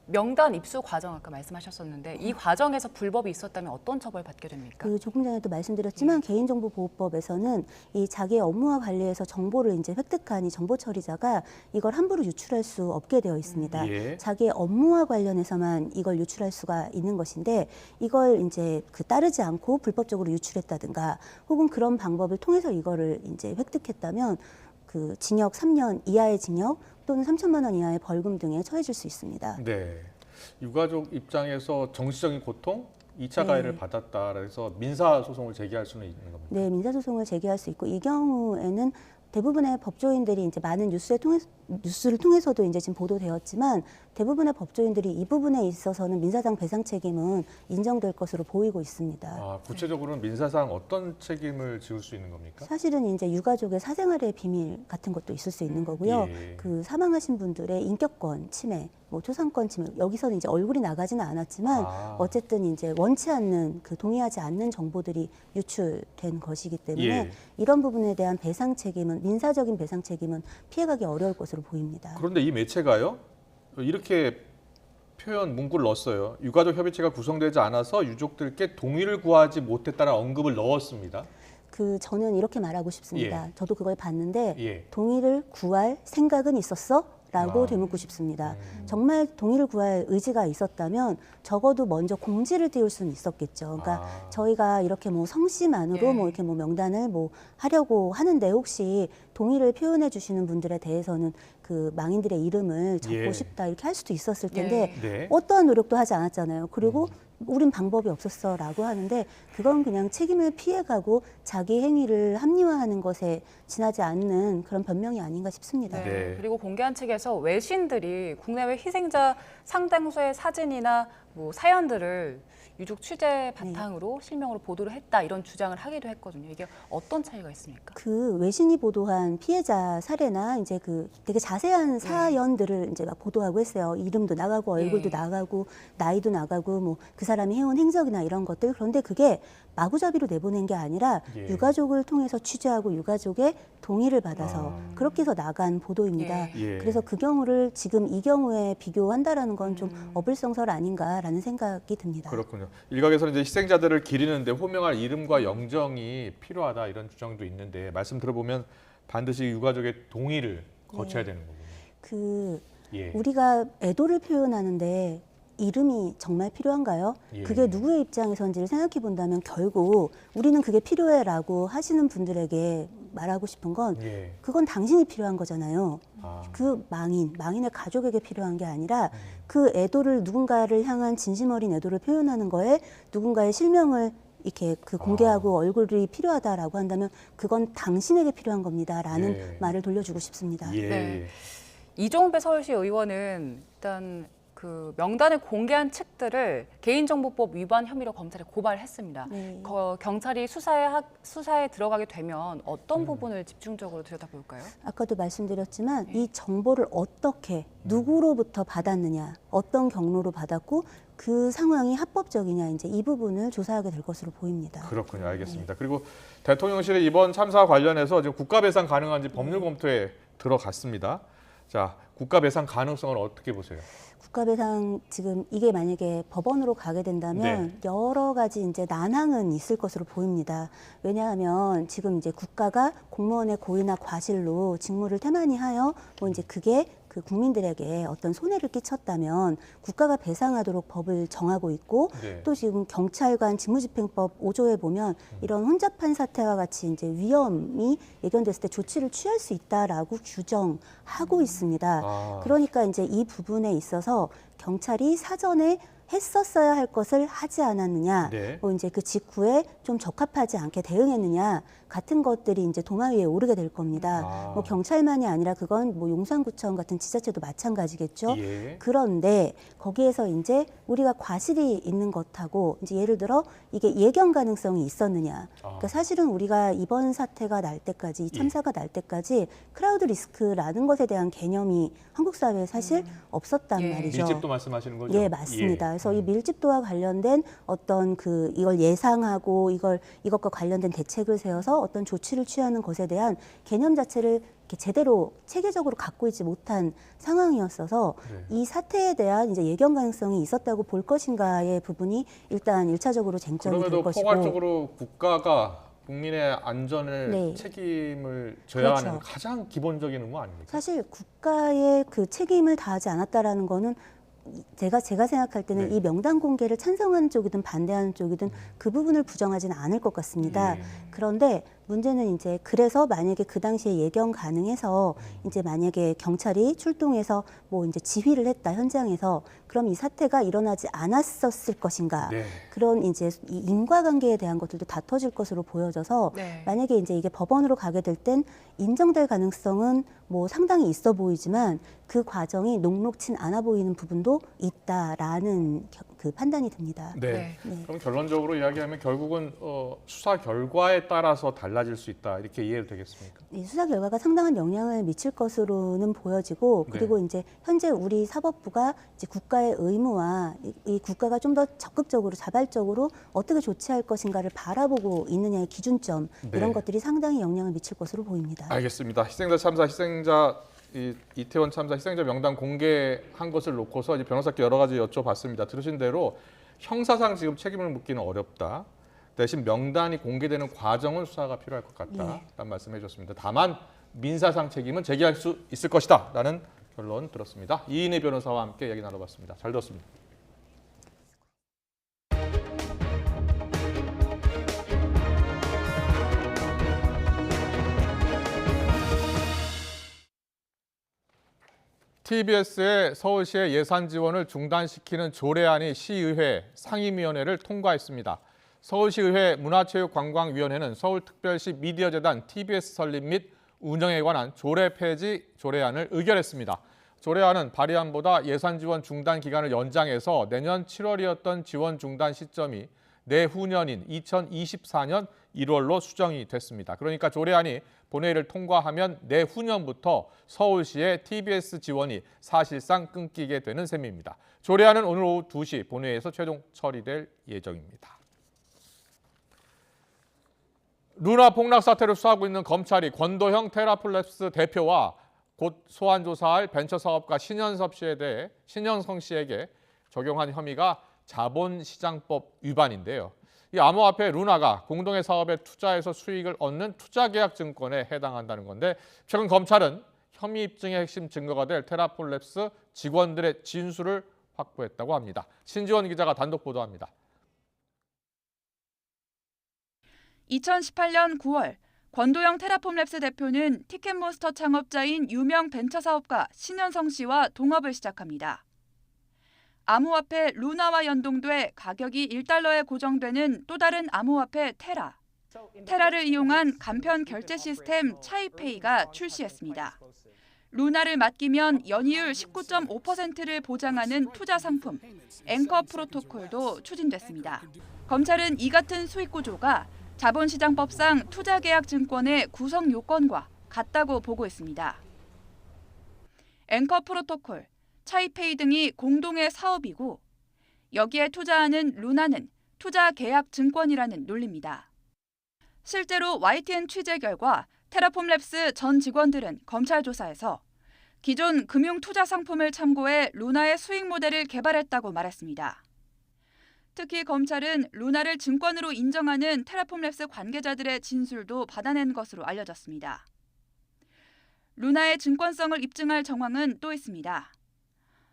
명단 입수 과정 아까 말씀하셨었는데 이 과정에서 불법이 있었다면 어떤 처벌 받게 됩니까? 그 조금 전에도 말씀드렸지만 개인정보보호법에서는 이 자기의 업무와 관리해서 정보를 이제 획득한 이 정보 처리자가 이걸 함부로 유출할 수 없게 되어 있습니다. 자기의 업무와 관련해서만 이걸 유출할 수가 있는 것인데 이걸 이제 따르지 않고 불법적으로 유출했다든가 혹은 그런 방법을 통해서 이거를 이제 획득했다면 그 징역 3년 이하의 징역 또는 3천만 원 이하의 벌금 등에 처해질 수 있습니다. 네. 유가족 입장에서 정신적인 고통, 2차 가해를 받았다 그래서 민사 소송을 제기할 수는 있는 겁니다. 네, 민사 소송을 제기할 수 있고 이 경우에는 대부분의 법조인들이 이제 많은 뉴스를 통해서도 이제 지금 보도되었지만 대부분의 법조인들이 이 부분에 있어서는 민사상 배상 책임은 인정될 것으로 보이고 있습니다. 구체적으로는 민사상 어떤 책임을 지을 수 있는 겁니까? 사실은 이제 유가족의 사생활의 비밀 같은 것도 있을 수 있는 거고요. 그 사망하신 분들의 인격권 침해, 뭐 초상권 침해, 여기서는 이제 얼굴이 나가지는 않았지만 어쨌든 이제 원치 않는 그 동의하지 않는 정보들이 유출된 것이기 때문에 이런 부분에 대한 배상 책임은 민사적인 배상 책임은 피해가기 어려울 것으로 보입니다. 그런데 이 매체가요, 이렇게 표현 문구를 넣었어요. 유가족 협의체가 구성되지 않아서 유족들께 동의를 구하지 못했다는 언급을 넣었습니다. 저는 이렇게 말하고 싶습니다. 저도 그걸 봤는데 동의를 구할 생각은 있었어? 라고 되묻고 싶습니다. 정말 동의를 구할 의지가 있었다면 적어도 먼저 공지를 띄울 수는 있었겠죠. 그러니까 저희가 이렇게 뭐 성씨만으로 뭐 이렇게 뭐 명단을 뭐 하려고 하는데 혹시 동의를 표현해 주시는 분들에 대해서는 그 망인들의 이름을 적고 싶다 이렇게 할 수도 있었을 텐데 어떠한 노력도 하지 않았잖아요. 그리고 우린 방법이 없었어라고 하는데 그건 그냥 책임을 피해가고 자기 행위를 합리화하는 것에 지나지 않는 그런 변명이 아닌가 싶습니다. 그리고 공개한 책에서 외신들이 국내외 희생자 상당수의 사진이나 뭐 사연들을 유족 취재 바탕으로 실명으로 보도를 했다 이런 주장을 하기도 했거든요. 이게 어떤 차이가 있습니까? 그 외신이 보도한 피해자 사례나 이제 그 되게 자세한 사연들을 이제 막 보도하고 했어요. 이름도 나가고 얼굴도 나가고 나이도 나가고 뭐 그 사람이 해온 행적이나 이런 것들. 그런데 그게 마구잡이로 내보낸 게 아니라 유가족을 통해서 취재하고 유가족의 동의를 받아서 그렇게 해서 나간 보도입니다. 그래서 그 경우를 지금 이 경우에 비교한다라는 건 좀 어불성설 아닌가라는 생각이 듭니다. 그렇군요. 일각에서는 이제 희생자들을 기리는데 호명할 이름과 영정이 필요하다 이런 주장도 있는데 말씀 들어보면 반드시 유가족의 동의를 거쳐야 되는 거군요. 우리가 애도를 표현하는데 이름이 정말 필요한가요? 그게 누구의 입장에서인지를 생각해 본다면 결국 우리는 그게 필요해라고 하시는 분들에게 말하고 싶은 건 그건 당신이 필요한 거잖아요. 그 망인의 가족에게 필요한 게 아니라 그 애도를 누군가를 향한 진심 어린 애도를 표현하는 거에 누군가의 실명을 이렇게 그 공개하고 얼굴이 필요하다라고 한다면 그건 당신에게 필요한 겁니다라는 예. 말을 돌려주고 싶습니다. 예. 네. 이종배 서울시 의원은 일단 그 명단을 공개한 측들을 개인정보법 위반 혐의로 검찰에 고발했습니다. 네. 경찰이 수사에 들어가게 되면 어떤 부분을 집중적으로 들여다볼까요? 아까도 말씀드렸지만 이 정보를 어떻게 누구로부터 받았느냐, 어떤 경로로 받았고 그 상황이 합법적이냐 이제 이 부분을 조사하게 될 것으로 보입니다. 그렇군요. 알겠습니다. 그리고 대통령실의 이번 참사 관련해서 지금 국가 배상 가능한지 법률 검토에 들어갔습니다. 자, 국가 배상 가능성을 어떻게 보세요? 국가배상 지금 이게 만약에 법원으로 가게 된다면 여러 가지 이제 난항은 있을 것으로 보입니다. 왜냐하면 지금 이제 국가가 공무원의 고의나 과실로 직무를 태만히 하여 뭐 이제 그게 그 국민들에게 어떤 손해를 끼쳤다면 국가가 배상하도록 법을 정하고 있고 또 지금 경찰관 직무집행법 5조에 보면 이런 혼잡한 사태와 같이 이제 위험이 예견됐을 때 조치를 취할 수 있다라고 규정하고 있습니다. 그러니까 이제 이 부분에 있어서 경찰이 사전에 했었어야 할 것을 하지 않았느냐, 뭐 이제 그 직후에 좀 적합하지 않게 대응했느냐 같은 것들이 이제 도마 위에 오르게 될 겁니다. 뭐 경찰만이 아니라 그건 뭐 용산구청 같은 지자체도 마찬가지겠죠. 그런데 거기에서 이제 우리가 과실이 있는 것하고 이제 예를 들어 이게 예견 가능성이 있었느냐. 그러니까 사실은 우리가 이번 사태가 날 때까지 이 참사가 날 때까지 크라우드 리스크라는 것에 대한 개념이 한국 사회에 사실 없었단 말이죠. 밀집도 말씀하시는 거죠? 예, 맞습니다. 그래서 이 밀집도와 관련된 어떤 그 이걸 예상하고 이것과 관련된 대책을 세워서 어떤 조치를 취하는 것에 대한 개념 자체를 이렇게 제대로 체계적으로 갖고 있지 못한 상황이었어서 이 사태에 대한 이제 예견 가능성이 있었다고 볼 것인가의 부분이 일단 1차적으로 쟁점이 될 그럼에도 것이고 포괄적으로 국가가 국민의 안전을 책임을 져야 하는 가장 기본적인 의무 아닙니까? 사실 국가의 그 책임을 다하지 않았다라는 거는 제가 생각할 때는 이 명단 공개를 찬성하는 쪽이든 반대하는 쪽이든 그 부분을 부정하지는 않을 것 같습니다. 그런데 문제는 이제 그래서 만약에 그 당시에 예견 가능해서 이제 만약에 경찰이 출동해서 뭐 이제 지휘를 했다 현장에서 그럼 이 사태가 일어나지 않았었을 것인가 그런 이제 이 인과관계에 대한 것들도 다퉈질 것으로 보여져서 만약에 이제 이게 법원으로 가게 될 땐 인정될 가능성은 뭐 상당히 있어 보이지만 그 과정이 녹록진 않아 보이는 부분도 있다라는 그 판단이 듭니다. 그럼 결론적으로 이야기하면 결국은 수사 결과에 따라서 달라질 수 있다 이렇게 이해를 되겠습니까? 이 수사 결과가 상당한 영향을 미칠 것으로는 보여지고 그리고 이제 현재 우리 사법부가 이제 국가의 의무와 이 국가가 좀 더 적극적으로 자발적으로 어떻게 조치할 것인가를 바라보고 있느냐의 기준점 이런 것들이 상당히 영향을 미칠 것으로 보입니다. 알겠습니다. 희생자 참사 이태원 참사 희생자 명단 공개한 것을 놓고서 이제 변호사께 여러 가지 여쭤봤습니다. 들으신 대로 형사상 지금 책임을 묻기는 어렵다. 대신 명단이 공개되는 과정은 수사가 필요할 것 같다라는 말씀해 주셨습니다. 다만 민사상 책임은 제기할 수 있을 것이다 라는 결론 들었습니다. 이인혜 변호사와 함께 이야기 나눠봤습니다. 잘 들었습니다. TBS의 서울시의 예산 지원을 중단시키는 조례안이 시의회 상임위원회를 통과했습니다. 서울시의회 문화체육관광위원회는 서울특별시 미디어재단 TBS 설립 및 운영에 관한 조례 폐지 조례안을 의결했습니다. 조례안은 발의안보다 예산 지원 중단 기간을 연장해서 내년 7월이었던 지원 중단 시점이 내후년인 2024년 1월로 수정이 됐습니다. 그러니까 조례안이 본회의를 통과하면 내후년부터 서울시의 TBS 지원이 사실상 끊기게 되는 셈입니다. 조례안은 오늘 오후 2시 본회의에서 최종 처리될 예정입니다. 루나 폭락 사태를 수사하고 있는 검찰이 권도형 테라플랩스 대표와 곧 소환 조사할 벤처사업가 신현성 씨에게 적용한 혐의가 자본시장법 위반인데요. 이 암호화폐 루나가 공동의 사업에 투자해서 수익을 얻는 투자계약증권에 해당한다는 건데 최근 검찰은 혐의 입증의 핵심 증거가 될 테라플랩스 직원들의 진술을 확보했다고 합니다. 신지원 기자가 단독 보도합니다. 2018년 9월 권도영 테라폼랩스 대표는 티켓몬스터 창업자인 유명 벤처사업가 신현성 씨와 동업을 시작합니다. 암호화폐 루나와 연동돼 가격이 1달러에 고정되는 또 다른 암호화폐 테라. 테라를 이용한 간편 결제 시스템 차이페이가 출시했습니다. 루나를 맡기면 연이율 19.5%를 보장하는 투자 상품 앵커 프로토콜도 추진됐습니다. 검찰은 이 같은 수익 구조가 자본시장법상 투자계약증권의 구성 요건과 같다고 보고 있습니다. 앵커 프로토콜, 차이페이 등이 공동의 사업이고 여기에 투자하는 루나는 투자계약증권이라는 논리입니다. 실제로 YTN 취재 결과 테라폼랩스 전 직원들은 검찰 조사에서 기존 금융 투자 상품을 참고해 루나의 수익 모델을 개발했다고 말했습니다. 특히 검찰은 루나를 증권으로 인정하는 테라폼랩스 관계자들의 진술도 받아낸 것으로 알려졌습니다. 루나의 증권성을 입증할 정황은 또 있습니다.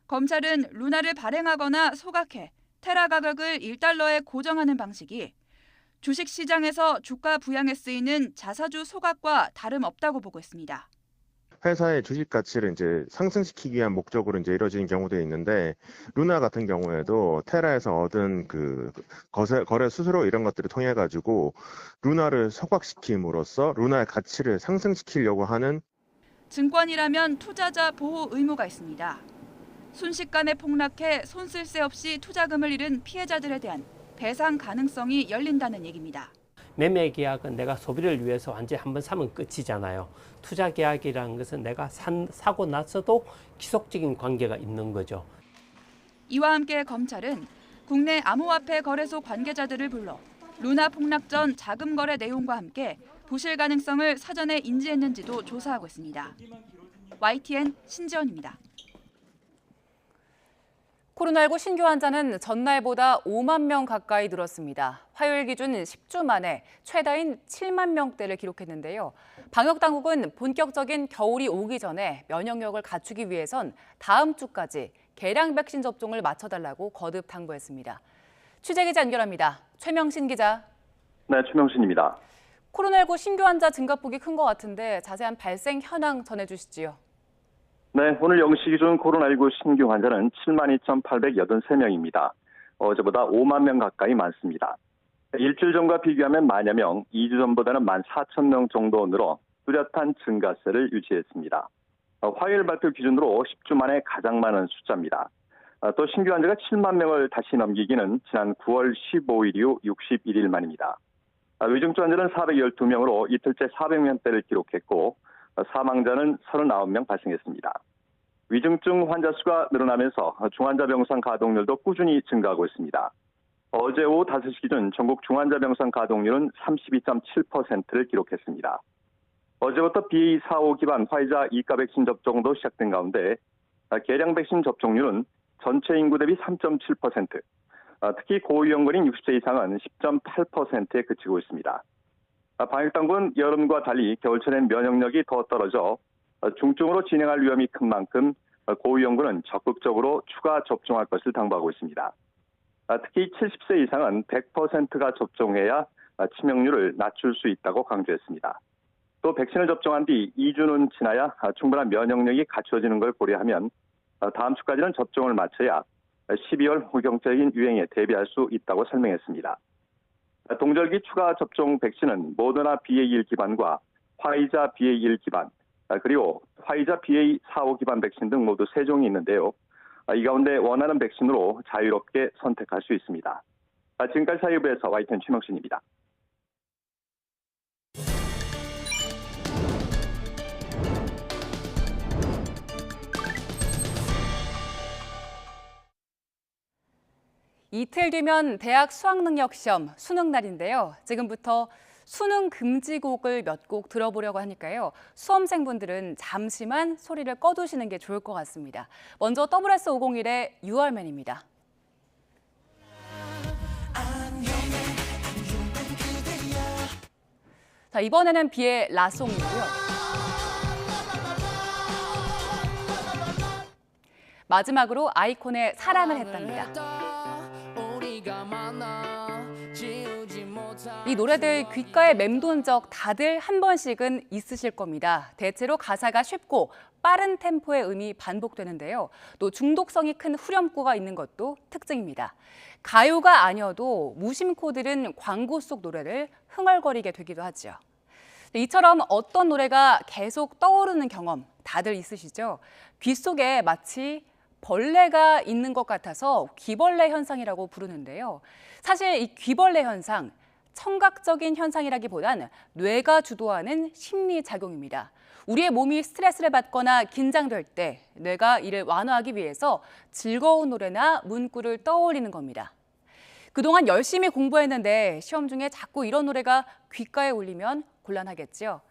검찰은 루나를 발행하거나 소각해 테라 가격을 1달러에 고정하는 방식이 주식시장에서 주가 부양에 쓰이는 자사주 소각과 다름없다고 보고 있습니다. 회사의 주식 가치를 이제 상승시키기 위한 목적으로 이제 이루어지는 경우도 있는데 루나 같은 경우에도 테라에서 얻은 그 거래 수수료 이런 것들을 통해 가지고 루나를 소각시킴으로써 루나의 가치를 상승시키려고 하는 증권이라면 투자자 보호 의무가 있습니다. 순식간에 폭락해 손쓸 새 없이 투자금을 잃은 피해자들에 대한 배상 가능성이 열린다는 얘기입니다. 매매 계약은 내가 소비를 위해서 완전히 한번 사면 끝이잖아요. 투자 계약이라는 것은 내가 사고 나서도 지속적인 관계가 있는 거죠. 이와 함께 검찰은 국내 암호화폐 거래소 관계자들을 불러 루나 폭락 전 자금 거래 내용과 함께 부실 가능성을 사전에 인지했는지도 조사하고 있습니다. YTN 신지연입니다. 코로나19 신규 환자는 전날보다 5만 명 가까이 늘었습니다. 화요일 기준 10주 만에 최다인 7만 명대를 기록했는데요. 방역당국은 본격적인 겨울이 오기 전에 면역력을 갖추기 위해선 다음 주까지 개량 백신 접종을 마쳐달라고 거듭 당부했습니다. 취재기자 연결합니다. 최명신 기자. 네, 최명신입니다. 코로나19 신규 환자 증가폭이 큰 것 같은데 자세한 발생 현황 전해주시지요. 네, 오늘 0시 기준 코로나19 신규 환자는 72,883명입니다. 어제보다 5만 명 가까이 많습니다. 일주일 전과 비교하면 만여 명, 2주 전보다는 14,000명 정도 늘어 뚜렷한 증가세를 유지했습니다. 화요일 발표 기준으로 10주 만에 가장 많은 숫자입니다. 또 신규 환자가 7만 명을 다시 넘기기는 지난 9월 15일 이후 61일 만입니다. 위중증 환자는 412명으로 이틀째 400명대를 기록했고 사망자는 39명 발생했습니다. 위중증 환자 수가 늘어나면서 중환자 병상 가동률도 꾸준히 증가하고 있습니다. 어제 오후 5시 기준 전국 중환자 병상 가동률은 32.7%를 기록했습니다. 어제부터 BA.4.5 기반 화이자 2가 백신 접종도 시작된 가운데 개량 백신 접종률은 전체 인구 대비 3.7%, 특히 고위험군인 60세 이상은 10.8%에 그치고 있습니다. 방역당국은 여름과 달리 겨울철엔 면역력이 더 떨어져 중증으로 진행할 위험이 큰 만큼 고위험군은 적극적으로 추가 접종할 것을 당부하고 있습니다. 특히 70세 이상은 100%가 접종해야 치명률을 낮출 수 있다고 강조했습니다. 또 백신을 접종한 뒤 2주는 지나야 충분한 면역력이 갖춰지는 걸 고려하면 다음 주까지는 접종을 마쳐야 12월 후경적인 유행에 대비할 수 있다고 설명했습니다. 동절기 추가 접종 백신은 모더나 BA.1 기반과 화이자 BA.1 기반, 그리고 화이자 BA.4.5 기반 백신 등 모두 3종이 있는데요. 이 가운데 원하는 백신으로 자유롭게 선택할 수 있습니다. 지금까지 사회부에서 YTN 최명신입니다. 이틀 뒤면 대학 수학능력시험 수능 날인데요. 지금부터 수능 금지곡을 몇 곡 들어보려고 하니까요. 수험생분들은 잠시만 소리를 꺼두시는 게 좋을 것 같습니다. 먼저 WS501의 6월맨입니다. 자, 이번에는 비의 라송이고요. 마지막으로 아이콘의 사랑을 했답니다. 이 노래들 귓가에 맴돈 적 다들 한 번씩은 있으실 겁니다. 대체로 가사가 쉽고 빠른 템포의 음이 반복되는데요. 또 중독성이 큰 후렴구가 있는 것도 특징입니다. 가요가 아니어도 무심코들은 광고 속 노래를 흥얼거리게 되기도 하죠. 이처럼 어떤 노래가 계속 떠오르는 경험 다들 있으시죠? 귀 속에 마치 벌레가 있는 것 같아서 귀벌레 현상이라고 부르는데요. 사실 이 귀벌레 현상, 청각적인 현상이라기보단 뇌가 주도하는 심리작용입니다. 우리의 몸이 스트레스를 받거나 긴장될 때 뇌가 이를 완화하기 위해서 즐거운 노래나 문구를 떠올리는 겁니다. 그동안 열심히 공부했는데 시험 중에 자꾸 이런 노래가 귓가에 울리면 곤란하겠죠.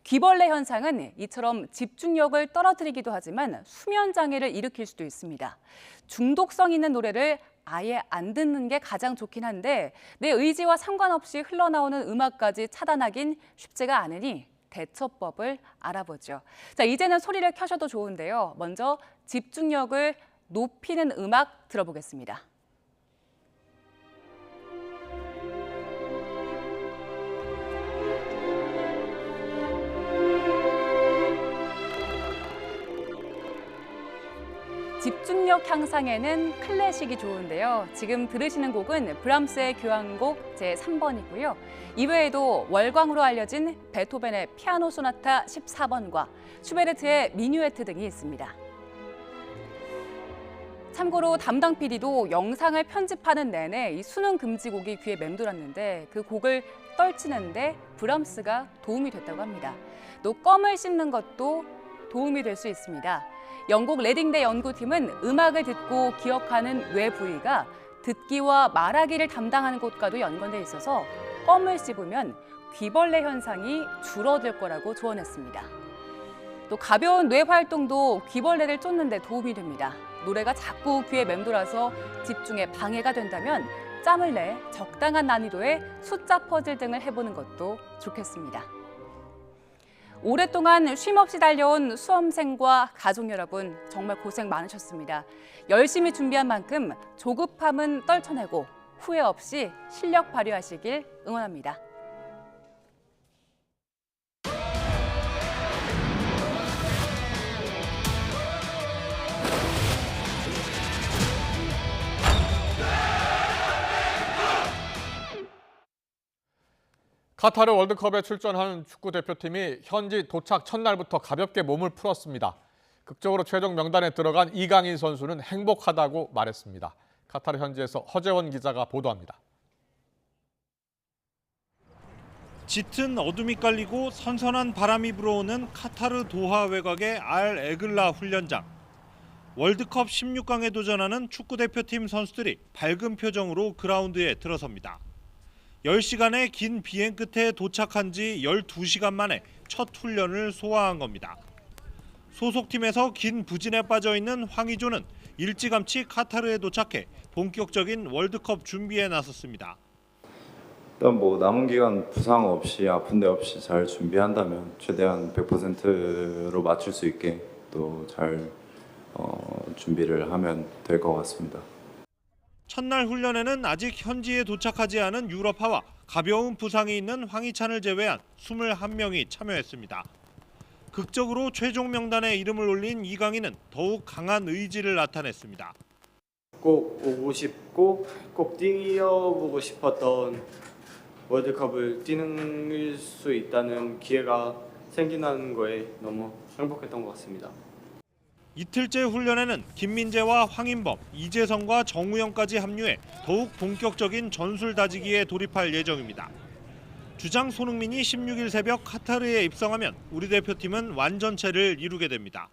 귀벌레 현상은 이처럼 집중력을 떨어뜨리기도 하지만 수면 장애를 일으킬 수도 있습니다. 중독성 있는 노래를 아예 안 듣는 게 가장 좋긴 한데 내 의지와 상관없이 흘러나오는 음악까지 차단하긴 쉽지가 않으니 대처법을 알아보죠. 자, 이제는 소리를 켜셔도 좋은데요. 먼저 집중력을 높이는 음악 들어보겠습니다. 집중력 향상에는 클래식이 좋은데요. 지금 들으시는 곡은 브람스의 교향곡 제3번이고요. 이외에도 월광으로 알려진 베토벤의 피아노 소나타 14번과 슈베르트의 미뉴에트 등이 있습니다. 참고로 담당 PD도 영상을 편집하는 내내 이 수능 금지곡이 귀에 맴돌았는데 그 곡을 떨치는데 브람스가 도움이 됐다고 합니다. 또 껌을 씹는 것도 도움이 될 수 있습니다. 영국 레딩대 연구팀은 음악을 듣고 기억하는 뇌 부위가 듣기와 말하기를 담당하는 곳과도 연관돼 있어서 껌을 씹으면 귀벌레 현상이 줄어들 거라고 조언했습니다. 또 가벼운 뇌 활동도 귀벌레를 쫓는 데 도움이 됩니다. 노래가 자꾸 귀에 맴돌아서 집중에 방해가 된다면 짬을 내 적당한 난이도의 숫자 퍼즐 등을 해보는 것도 좋겠습니다. 오랫동안 쉼없이 달려온 수험생과 가족 여러분 정말 고생 많으셨습니다. 열심히 준비한 만큼 조급함은 떨쳐내고 후회 없이 실력 발휘하시길 응원합니다. 카타르 월드컵에 출전하는 축구 대표팀이 현지 도착 첫날부터 가볍게 몸을 풀었습니다. 극적으로 최종 명단에 들어간 이강인 선수는 행복하다고 말했습니다. 카타르 현지에서 허재원 기자가 보도합니다. 짙은 어둠이 깔리고 선선한 바람이 불어오는 카타르 도하 외곽의 알 에글라 훈련장. 월드컵 16강에 도전하는 축구 대표팀 선수들이 밝은 표정으로 그라운드에 들어섭니다. 10시간의 긴 비행 끝에 도착한 지 12시간 만에 첫 훈련을 소화한 겁니다. 소속팀에서 긴 부진에 빠져 있는 황의조는 일찌감치 카타르에 도착해 본격적인 월드컵 준비에 나섰습니다. 일단 남은 기간 부상 없이 아픈 데 없이 잘 준비한다면 최대한 100%로 맞출 수 있게 또 잘 준비를 하면 될 것 같습니다. 첫날 훈련에는 아직 현지에 도착하지 않은 유럽파와 가벼운 부상이 있는 황희찬을 제외한 21명이 참여했습니다. 극적으로 최종 명단에 이름을 올린 이강인은 더욱 강한 의지를 나타냈습니다. 꼭 오고 싶고 꼭 뛰어보고 싶었던 월드컵을 뛰는 수 있다는 기회가 생기는 거에 너무 행복했던 것 같습니다. 이틀째 훈련에는 김민재와 황인범, 이재성과 정우영까지 합류해 더욱 본격적인 전술 다지기에 돌입할 예정입니다. 주장 손흥민이 16일 새벽 카타르에 입성하면 우리 대표팀은 완전체를 이루게 됩니다.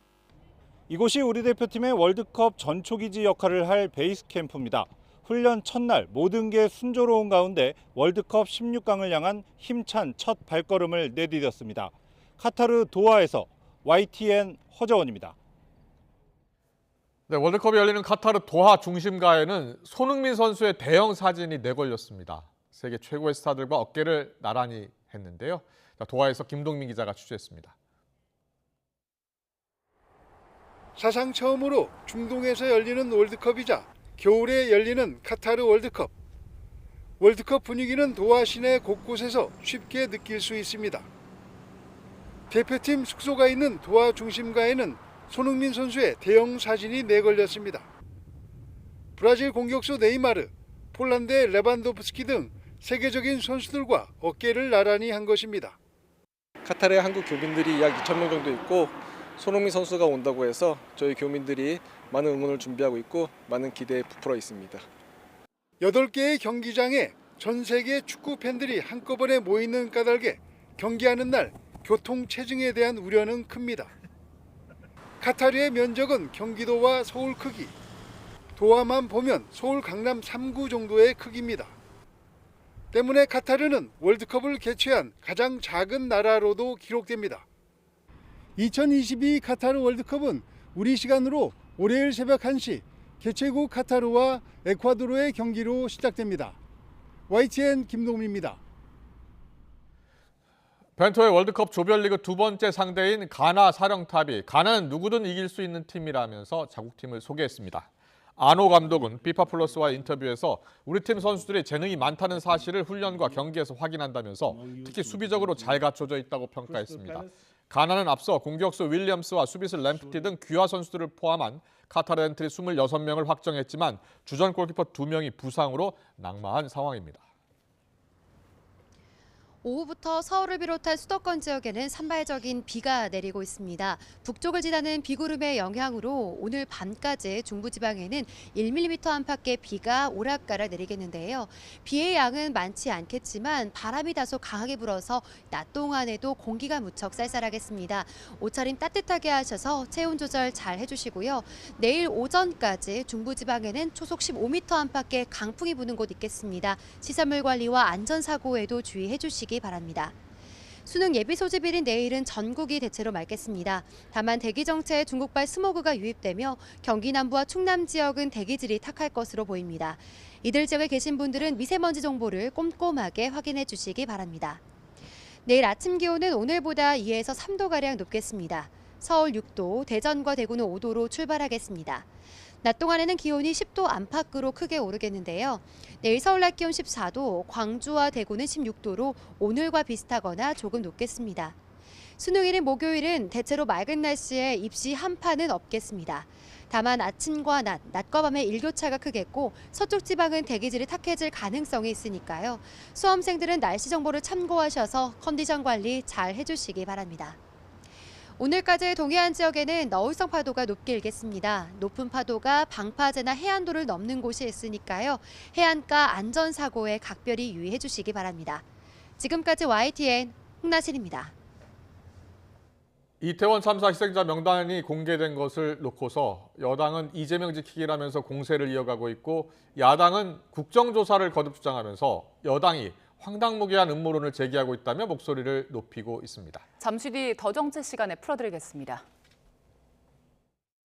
이곳이 우리 대표팀의 월드컵 전초기지 역할을 할 베이스 캠프입니다. 훈련 첫날 모든 게 순조로운 가운데 월드컵 16강을 향한 힘찬 첫 발걸음을 내디뎠습니다. 카타르 도하에서 YTN 허재원입니다. 네, 월드컵이 열리는 카타르 도하 중심가에는 손흥민 선수의 대형 사진이 내걸렸습니다. 세계 최고의 스타들과 어깨를 나란히 했는데요. 도하에서 김동민 기자가 취재했습니다. 사상 처음으로 중동에서 열리는 월드컵이자 겨울에 열리는 카타르 월드컵. 월드컵 분위기는 도하 시내 곳곳에서 쉽게 느낄 수 있습니다. 대표팀 숙소가 있는 도하 중심가에는 손흥민 선수의 대형 사진이 내걸렸습니다. 브라질 공격수 네이마르, 폴란드의 레반도프스키 등 세계적인 선수들과 어깨를 나란히 한 것입니다. 카타르에 한국 교민들이 약 2,000명 정도 있고 손흥민 선수가 온다고 해서 저희 교민들이 많은 응원을 준비하고 있고 많은 기대에 부풀어 있습니다. 8개의 경기장에 전 세계 축구 팬들이 한꺼번에 모이는 까닭에 경기하는 날 교통 체증에 대한 우려는 큽니다. 카타르의 면적은 경기도와 서울 크기, 도하만 보면 서울 강남 3구 정도의 크기입니다. 때문에 카타르는 월드컵을 개최한 가장 작은 나라로도 기록됩니다. 2022 카타르 월드컵은 우리 시간으로 월요일 새벽 1시 개최국 카타르와 에콰도르의 경기로 시작됩니다. YTN 김동민입니다. 벤토의 월드컵 조별리그 두 번째 상대인 가나 사령탑이 가나는 누구든 이길 수 있는 팀이라면서 자국팀을 소개했습니다. 아노 감독은 피파 플러스와 인터뷰에서 우리 팀 선수들이 재능이 많다는 사실을 훈련과 경기에서 확인한다면서 특히 수비적으로 잘 갖춰져 있다고 평가했습니다. 가나는 앞서 공격수 윌리엄스와 수비수 램프티 등 귀화 선수들을 포함한 카타르 엔트리 26명을 확정했지만 주전 골키퍼 2명이 부상으로 낙마한 상황입니다. 오후부터 서울을 비롯한 수도권 지역에는 산발적인 비가 내리고 있습니다. 북쪽을 지나는 비구름의 영향으로 오늘 밤까지 중부지방에는 1mm 안팎의 비가 오락가락 내리겠는데요. 비의 양은 많지 않겠지만 바람이 다소 강하게 불어서 낮 동안에도 공기가 무척 쌀쌀하겠습니다. 옷차림 따뜻하게 하셔서 체온 조절 잘 해주시고요. 내일 오전까지 중부지방에는 초속 15m 안팎의 강풍이 부는 곳 있겠습니다. 시설물 관리와 안전사고에도 주의해 주시기 바랍니다. 수능 예비 소집일인 내일은 전국이 대체로 맑겠습니다. 다만 대기 정체에 중국발 스모그가 유입되며 경기 남부와 충남 지역은 대기질이 탁할 것으로 보입니다. 이들 지역에 계신 분들은 미세먼지 정보를 꼼꼼하게 확인해 주시기 바랍니다. 내일 아침 기온은 오늘보다 2에서 3도가량 높겠습니다. 서울 6도, 대전과 대구는 5도로 출발하겠습니다. 낮 동안에는 기온이 10도 안팎으로 크게 오르겠는데요. 내일 서울 낮 기온 14도, 광주와 대구는 16도로 오늘과 비슷하거나 조금 높겠습니다. 수능일인 목요일은 대체로 맑은 날씨에 입시 한파는 없겠습니다. 다만 아침과 낮과 밤의 일교차가 크겠고 서쪽 지방은 대기질이 탁해질 가능성이 있으니까요. 수험생들은 날씨 정보를 참고하셔서 컨디션 관리 잘 해주시기 바랍니다. 오늘까지 동해안 지역에는 너울성 파도가 높게 일겠습니다. 높은 파도가 방파제나 해안도를 넘는 곳이 있으니까요. 해안가 안전사고에 각별히 유의해 주시기 바랍니다. 지금까지 YTN 홍나진입니다. 이태원 참사 희생자 명단이 공개된 것을 놓고서 여당은 이재명 지키기라면서 공세를 이어가고 있고 야당은 국정조사를 거듭 주장하면서 여당이 황당무계한 음모론을 제기하고 있다며 목소리를 높이고 있습니다. 잠시 뒤 더 정치 시간에 풀어드리겠습니다.